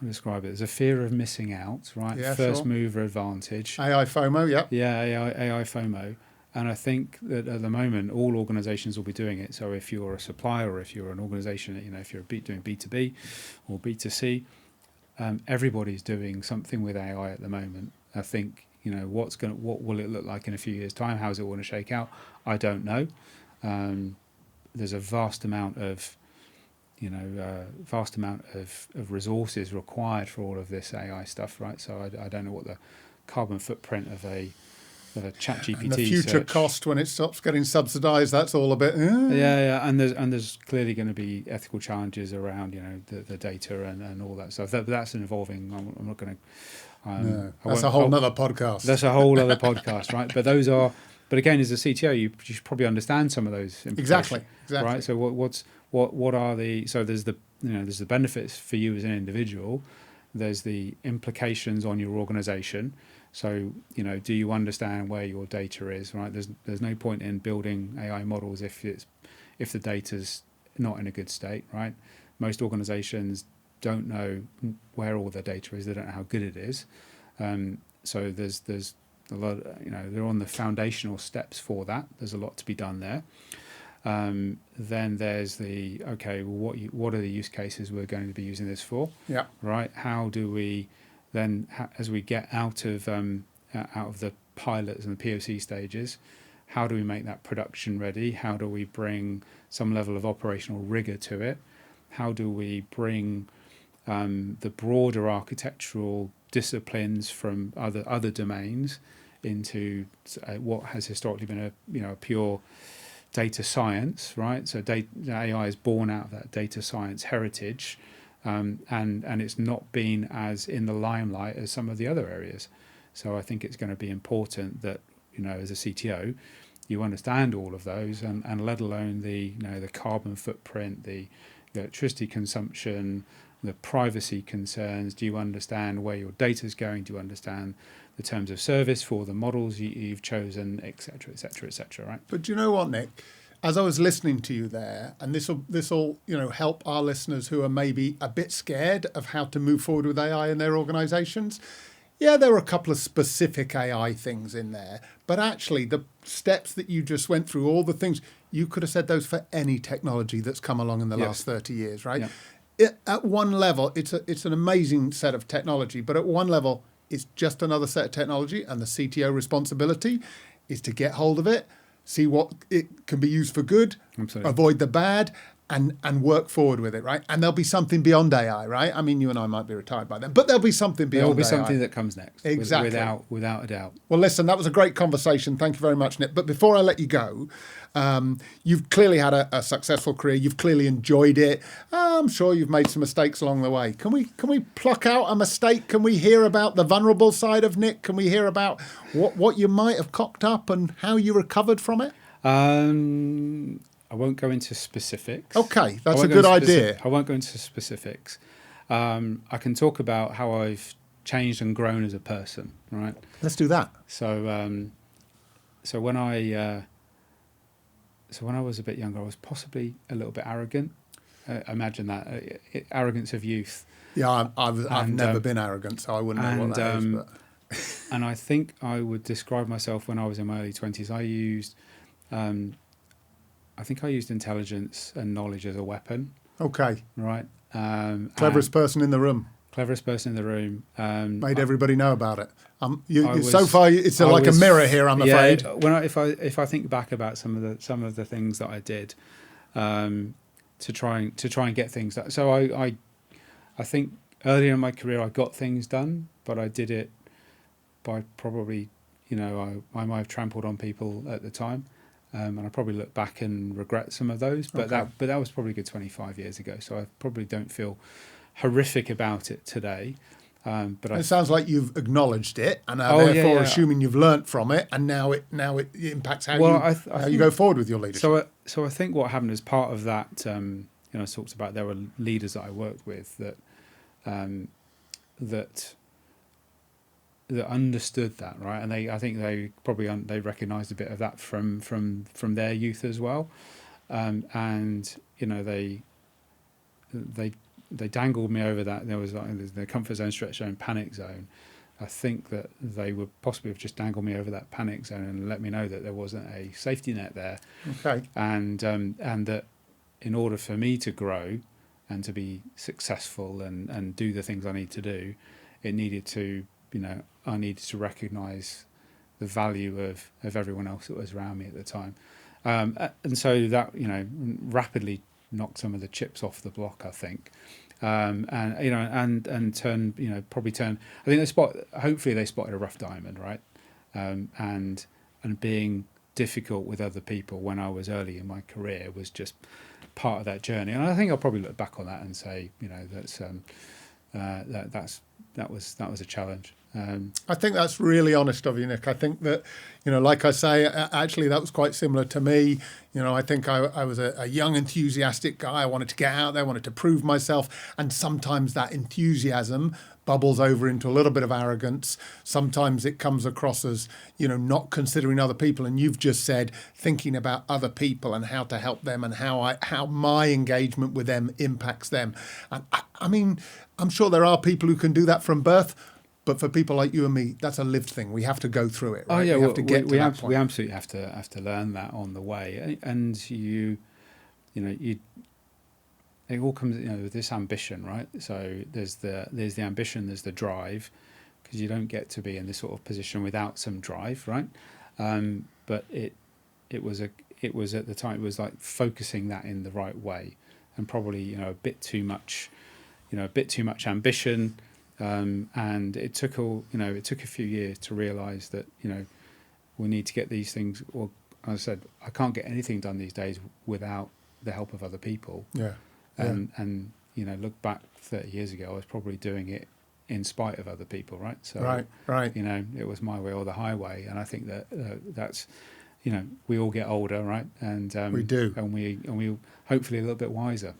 [SPEAKER 2] I'll describe it. There's a fear of missing out, right?
[SPEAKER 1] Yeah,
[SPEAKER 2] First mover advantage.
[SPEAKER 1] AI FOMO, yeah.
[SPEAKER 2] Yeah, AI FOMO. And I think that at the moment, all organizations will be doing it. So if you're a supplier or if you're an organization, if you're doing B2B or B2C, everybody's doing something with AI at the moment. I think, what will it look like in a few years' time? How's it going to shake out? I don't know. There's a vast amount of resources required for all of this AI stuff, right? So I don't know what the carbon footprint of a ChatGPT
[SPEAKER 1] and the future
[SPEAKER 2] search.
[SPEAKER 1] Cost when it stops getting subsidised. That's all a bit.
[SPEAKER 2] Yeah, and there's clearly going to be ethical challenges around the data and all that stuff. That's involving.
[SPEAKER 1] No, that's a whole nother podcast.
[SPEAKER 2] That's a whole other podcast, right? But again, as a CTO, you should probably understand some of those implications,
[SPEAKER 1] exactly.
[SPEAKER 2] right? So what are the, so there's the benefits for you as an individual, there's the implications on your organization. So, do you understand where your data is, right? There's no point in building AI models if the data's not in a good state, right? Most organizations don't know where all their data is. They don't know how good it is. So there's a lot, they're on the foundational steps for that. There's a lot to be done there. Then there's what are the use cases we're going to be using this for?
[SPEAKER 1] Yeah.
[SPEAKER 2] Right. How do we then, as we get out of the pilots and the POC stages, how do we make that production ready? How do we bring some level of operational rigor to it? How do we bring the broader architectural disciplines from other domains into what has historically been a pure data science, right? So AI is born out of that data science heritage, and it's not been as in the limelight as some of the other areas. So I think it's going to be important that, as a CTO, you understand all of those, and let alone the carbon footprint, the electricity consumption, the privacy concerns. Do you understand where your data is going? Do you understand the terms of service for the models you've chosen, et cetera, et cetera, et cetera, right?
[SPEAKER 1] But do you know what, Nick? As I was listening to you there, and this will help our listeners who are maybe a bit scared of how to move forward with AI in their organizations. Yeah, there are a couple of specific AI things in there, but actually the steps that you just went through, all the things, you could have said those for any technology that's come along in the last 30 years, right? Yeah. At one level, it's an amazing set of technology, but at one level, it's just another set of technology, and the CTO responsibility is to get hold of it, see what it can be used for good,
[SPEAKER 2] Absolutely.
[SPEAKER 1] Avoid the bad, and work forward with it, right? And there'll be something beyond AI, right? I mean, you and I might be retired by then, but there'll be something beyond AI.
[SPEAKER 2] There'll be something that comes next,
[SPEAKER 1] exactly,
[SPEAKER 2] without a doubt.
[SPEAKER 1] Well, listen, that was a great conversation. Thank you very much, Nick. But before I let you go, you've clearly had a successful career. You've clearly enjoyed it. I'm sure you've made some mistakes along the way. Can we pluck out a mistake? Can we hear about the vulnerable side of Nick? Can we hear about what you might have cocked up and how you recovered from it?
[SPEAKER 2] I won't go into specifics.
[SPEAKER 1] Okay, that's a good idea.
[SPEAKER 2] I won't go into specifics. I can talk about how I've changed and grown as a person, right?
[SPEAKER 1] Let's do that.
[SPEAKER 2] So, so when I was a bit younger, I was possibly a little bit arrogant. Imagine that, arrogance of youth.
[SPEAKER 1] Yeah, I've never been arrogant, so I wouldn't know what that is. But.
[SPEAKER 2] And I think I would describe myself when I was in my early 20s. I think I used intelligence and knowledge as a weapon.
[SPEAKER 1] Okay.
[SPEAKER 2] Right.
[SPEAKER 1] Cleverest person in the room.
[SPEAKER 2] Cleverest person in the room.
[SPEAKER 1] Made everybody know about it. So far, it's like a mirror here. I'm afraid.
[SPEAKER 2] If I think back about some of the things that I did, to try and get things done. So I think earlier in my career I got things done, but I did it by probably, I might have trampled on people at the time. And I probably look back and regret some of those, but that was probably a good 25 years ago. So I probably don't feel horrific about it today. But
[SPEAKER 1] it sounds like you've acknowledged it, and are therefore assuming you've learnt from it, and now it impacts how you go forward with your leadership.
[SPEAKER 2] So I think what happened as part of that, I talked about, there were leaders that I worked with that understood that, right, and I think they probably they recognised a bit of that from their youth as well, and they dangled me over that. There was the comfort zone, stretch zone, panic zone. I think that they would possibly have just dangled me over that panic zone and let me know that there wasn't a safety net there. Okay, and that in order for me to grow and to be successful and do the things I need to do, it needed to. I needed to recognise the value of everyone else that was around me at the time, and so that rapidly knocked some of the chips off the block, I think, and probably turn. I think hopefully they spotted a rough diamond, right, and being difficult with other people when I was early in my career was just part of that journey, and I think I'll probably look back on that and say, that's. that was a challenge.
[SPEAKER 1] I think that's really honest of you, Nick. I think that, like I say, actually that was quite similar to me. I think I was a young, enthusiastic guy. I wanted to get out there, wanted to prove myself. And sometimes that enthusiasm bubbles over into a little bit of arrogance. Sometimes it comes across as, not considering other people. And you've just said thinking about other people and how to help them and how my engagement with them impacts them. And I mean, I'm sure there are people who can do that from birth. But for people like you and me, that's a lived thing. We have to go through it. Right?
[SPEAKER 2] Oh yeah,
[SPEAKER 1] we have to get to that point.
[SPEAKER 2] We absolutely have to learn that on the way, and it all comes with this ambition, right? So there's the ambition, there's the drive, because you don't get to be in this sort of position without some drive, right? But it was at the time, it was like focusing that in the right way, and probably a bit too much ambition. And it took a few years to realise that we need to get these things. Or as I said, I can't get anything done these days without the help of other people.
[SPEAKER 1] Yeah.
[SPEAKER 2] And look back 30 years ago, I was probably doing it in spite of other people, right? So
[SPEAKER 1] right.
[SPEAKER 2] It was my way or the highway, and I think that that's we all get older, right? And
[SPEAKER 1] we do,
[SPEAKER 2] and we hopefully a little bit wiser.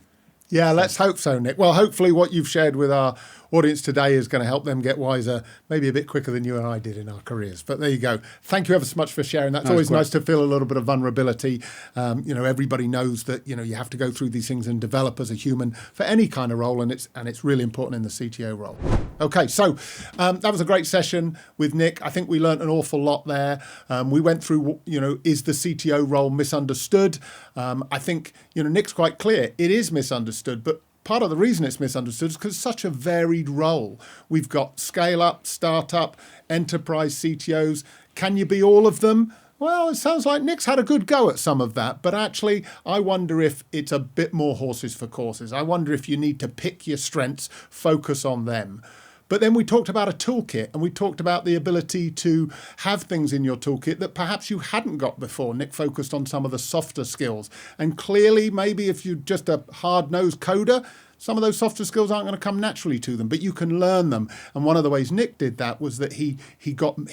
[SPEAKER 1] Yeah, let's hope so, Nick. Well, hopefully what you've shared with our audience today is going to help them get wiser, maybe a bit quicker than you and I did in our careers. But there you go. Thank you ever so much for sharing. That's always nice to feel a little bit of vulnerability. Everybody knows that, you have to go through these things and develop as a human for any kind of role, and it's really important in the CTO role. Okay, so that was a great session with Nick. I think we learnt an awful lot there. We went through, is the CTO role misunderstood? I think, Nick's quite clear. It is misunderstood, but part of the reason it's misunderstood is because it's such a varied role. We've got scale-up, startup, enterprise CTOs. Can you be all of them? Well, it sounds like Nick's had a good go at some of that, but actually, I wonder if it's a bit more horses for courses. I wonder if you need to pick your strengths, focus on them. But then we talked about a toolkit, and we talked about the ability to have things in your toolkit that perhaps you hadn't got before. Nick focused on some of the softer skills. And clearly, maybe if you're just a hard-nosed coder, some of those softer skills aren't going to come naturally to them, but you can learn them. And one of the ways Nick did that was that he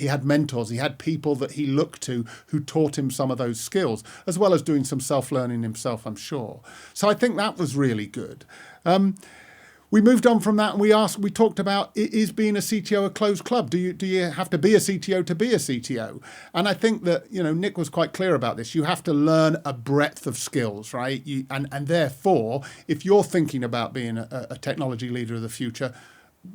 [SPEAKER 1] had mentors, he had people that he looked to who taught him some of those skills, as well as doing some self-learning himself, I'm sure. So I think that was really good. We moved on from that, and we talked about, is being a CTO a closed club? Do you have to be a CTO to be a CTO? And I think that, Nick was quite clear about this. You have to learn a breadth of skills, right? And therefore, if you're thinking about being a technology leader of the future,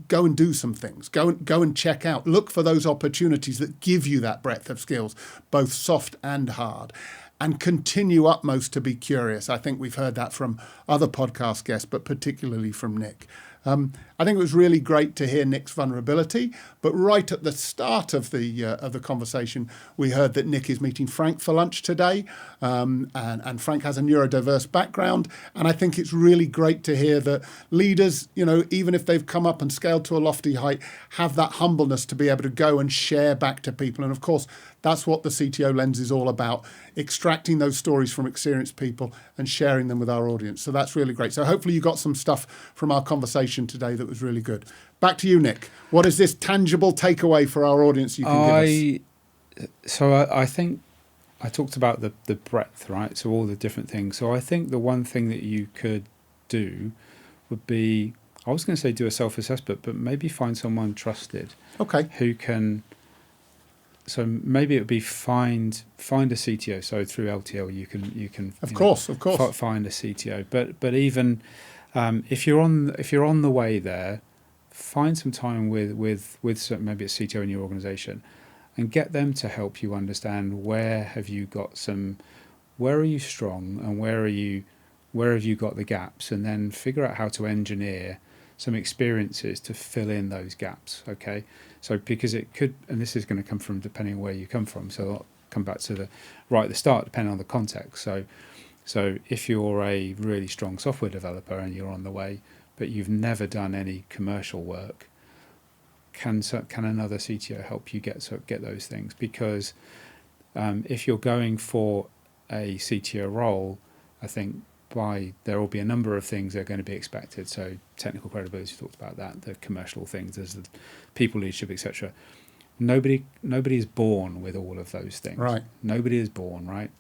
[SPEAKER 1] go and do some things. Go and check out. Look for those opportunities that give you that breadth of skills, both soft and hard. And continue utmost to be curious. I think we've heard that from other podcast guests, but particularly from Nick. I think it was really great to hear Nick's vulnerability, but right at the start of the conversation, we heard that Nick is meeting Frank for lunch today, and Frank has a neurodiverse background, and I think it's really great to hear that leaders, even if they've come up and scaled to a lofty height, have that humbleness to be able to go and share back to people. And of course, that's what the CTO Lens is all about, extracting those stories from experienced people and sharing them with our audience. So that's really great. So hopefully you got some stuff from our conversation today that was really good. Back to you, Nick. What is this tangible takeaway for our audience you can give us?
[SPEAKER 2] So I think I talked about the breadth, right? So all the different things. So I think the one thing that you could do would be, I was going to say do a self-assessment, but maybe find someone trusted.
[SPEAKER 1] Okay.
[SPEAKER 2] Who can... So maybe it would be find a CTO. So through LTL, you can
[SPEAKER 1] of course
[SPEAKER 2] find a CTO. But even if you're on the way there, find some time with maybe a CTO in your organization, and get them to help you understand where are you strong and where have you got the gaps, and then figure out how to engineer some experiences to fill in those gaps. Okay. So because it could, and this is going to come from depending on where you come from. So I'll come back to right at the start, depending on the context. So if you're a really strong software developer and you're on the way, but you've never done any commercial work, can another CTO help you get those things? Because if you're going for a CTO role, I think there will be a number of things that are going to be expected. So technical credibility, we talked about that, the commercial things, there's the people leadership, etc. Nobody is born with all of those things.
[SPEAKER 1] Right.
[SPEAKER 2] Nobody is born, right?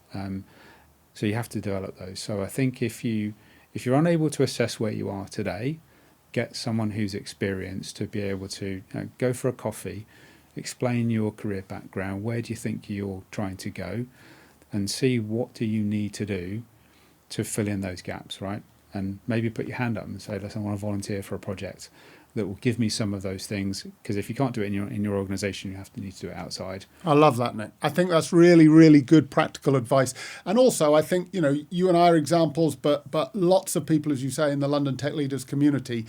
[SPEAKER 2] So you have to develop those. So I think if you're unable to assess where you are today, get someone who's experienced to be able to go for a coffee, explain your career background, where do you think you're trying to go, and see what do you need to do to fill in those gaps, right? And maybe put your hand up and say, listen, I want to volunteer for a project that will give me some of those things. Because if you can't do it in your organisation, you need to do it outside.
[SPEAKER 1] I love that, Nick. I think that's really, really good practical advice. And also, I think, you and I are examples, but lots of people, as you say, in the London Tech Leaders community,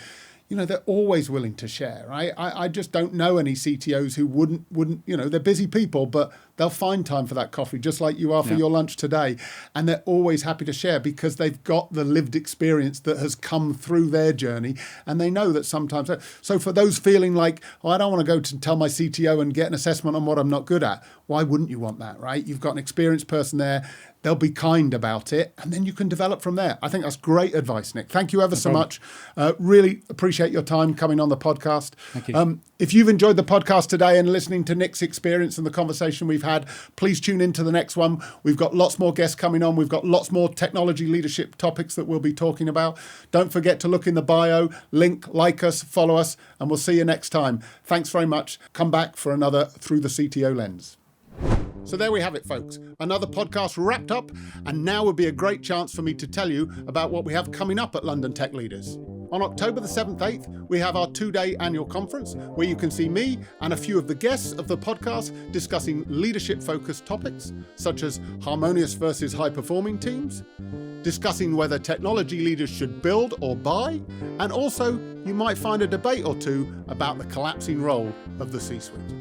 [SPEAKER 1] they're always willing to share. Right? I just don't know any CTOs who wouldn't, they're busy people, but they'll find time for that coffee, just like you are for your lunch today. And they're always happy to share because they've got the lived experience that has come through their journey. And they know that sometimes. So for those feeling like, I don't want to go to tell my CTO and get an assessment on what I'm not good at, why wouldn't you want that, right? You've got an experienced person there. They'll be kind about it, and then you can develop from there. I think that's great advice, Nick. Thank you ever so much. Really appreciate your time coming on the podcast.
[SPEAKER 2] Thank you.
[SPEAKER 1] If you've enjoyed the podcast today and listening to Nick's experience and the conversation we've had, please tune into the next one. We've got lots more guests coming on. We've got lots more technology leadership topics that we'll be talking about. Don't forget to look in the bio, link, like us, follow us, and we'll see you next time. Thanks very much. Come back for another Through the CTO Lens. So there we have it, folks. Another podcast wrapped up, and now would be a great chance for me to tell you about what we have coming up at London Tech Leaders. On October the 7th, 8th, we have our 2-day annual conference where you can see me and a few of the guests of the podcast discussing leadership-focused topics, such as harmonious versus high-performing teams, discussing whether technology leaders should build or buy, and also you might find a debate or two about the collapsing role of the C-suite.